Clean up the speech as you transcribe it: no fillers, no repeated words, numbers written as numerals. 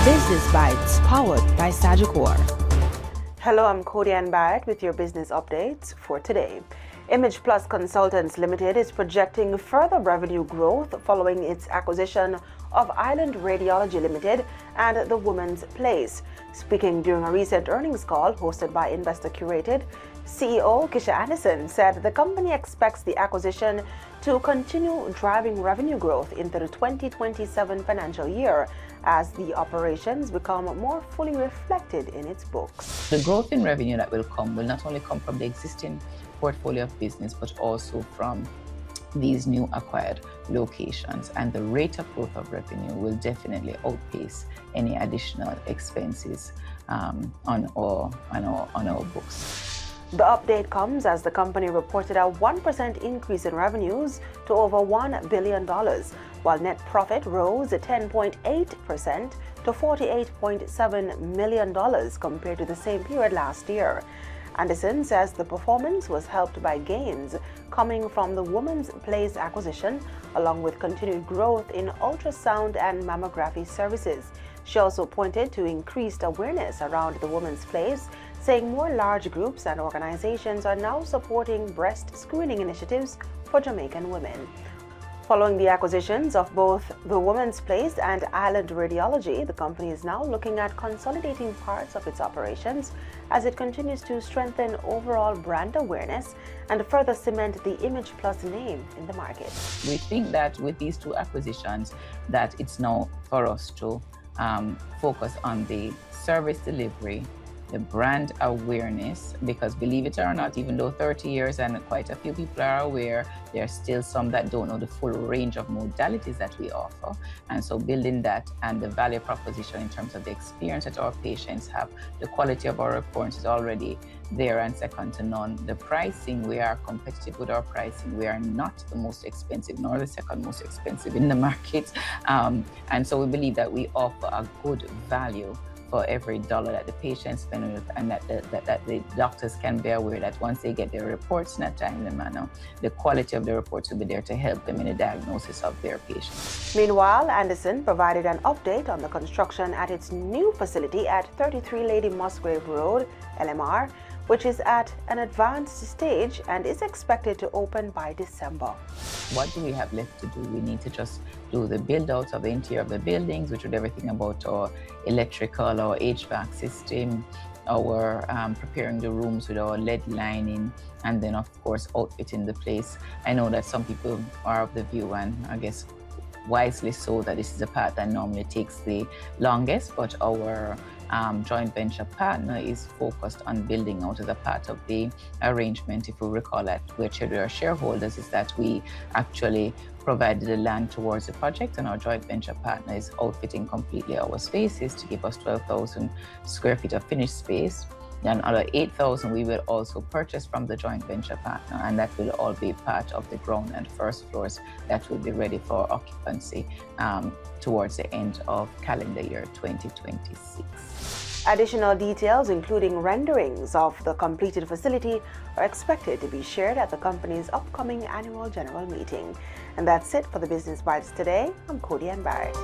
Business Bites, powered by Sagicor. Hello, I'm Cody Barrett with your business updates for today. Image Plus Consultants Limited is projecting further revenue growth following its acquisition of Island Radiology Limited and The Woman's Place. Speaking during a recent earnings call hosted by Investor Curated, CEO Kisha Anderson said the company expects the acquisition to continue driving revenue growth into the 2027 financial year as the operations become more fully reflected in its books. The growth in revenue that will not only come from the existing portfolio of business, but also from these new acquired locations, and the rate of growth of revenue will definitely outpace any additional expenses on our books. The update comes as the company reported a 1% increase in revenues to over $1 billion, while net profit rose 10.8% to $48.7 million compared to the same period last year. Anderson says the performance was helped by gains coming from the Woman's Place acquisition, along with continued growth in ultrasound and mammography services. She also pointed to increased awareness around the Woman's Place, saying more large groups and organizations are now supporting breast screening initiatives for Jamaican women. Following the acquisitions of both the Woman's Place and Island Radiology, the company is now looking at consolidating parts of its operations as it continues to strengthen overall brand awareness and further cement the Image Plus name in the market. We think that with these two acquisitions, that it's now for us to focus on the service delivery, the brand awareness, because believe it or not, even though 30 years and quite a few people are aware, there are still some that don't know the full range of modalities that we offer. And so building that and the value proposition in terms of the experience that our patients have, the quality of our reports is already there and second to none. The pricing, we are competitive with our pricing. We are not the most expensive nor the second most expensive in the market. And so we believe that we offer a good value for every dollar that the patients spend with, and that the doctors can be aware that once they get their reports in a timely manner, the quality of the reports will be there to help them in the diagnosis of their patients. Meanwhile, Anderson provided an update on the construction at its new facility at 33 Lady Musgrave Road, LMR, which is at an advanced stage and is expected to open by December. What do we have left to do? We need to just do the build out of the interior of the buildings, which is everything about our electrical, our HVAC system, our preparing the rooms with our lead lining, and then of course outfitting the place. I know that some people are of the view, and I guess wisely so, that this is the part that normally takes the longest, but our joint venture partner is focused on building out as a part of the arrangement. If we recall that we're our shareholders, is that we actually provided the land towards the project, and our joint venture partner is outfitting completely our spaces to give us 12,000 square feet of finished space. Then another 8,000 we will also purchase from the joint venture partner, and that will all be part of the ground and first floors that will be ready for occupancy towards the end of calendar year 2026. Additional details, including renderings of the completed facility, are expected to be shared at the company's upcoming annual general meeting. And that's it for the Business Bites today. I'm Cody Barrett.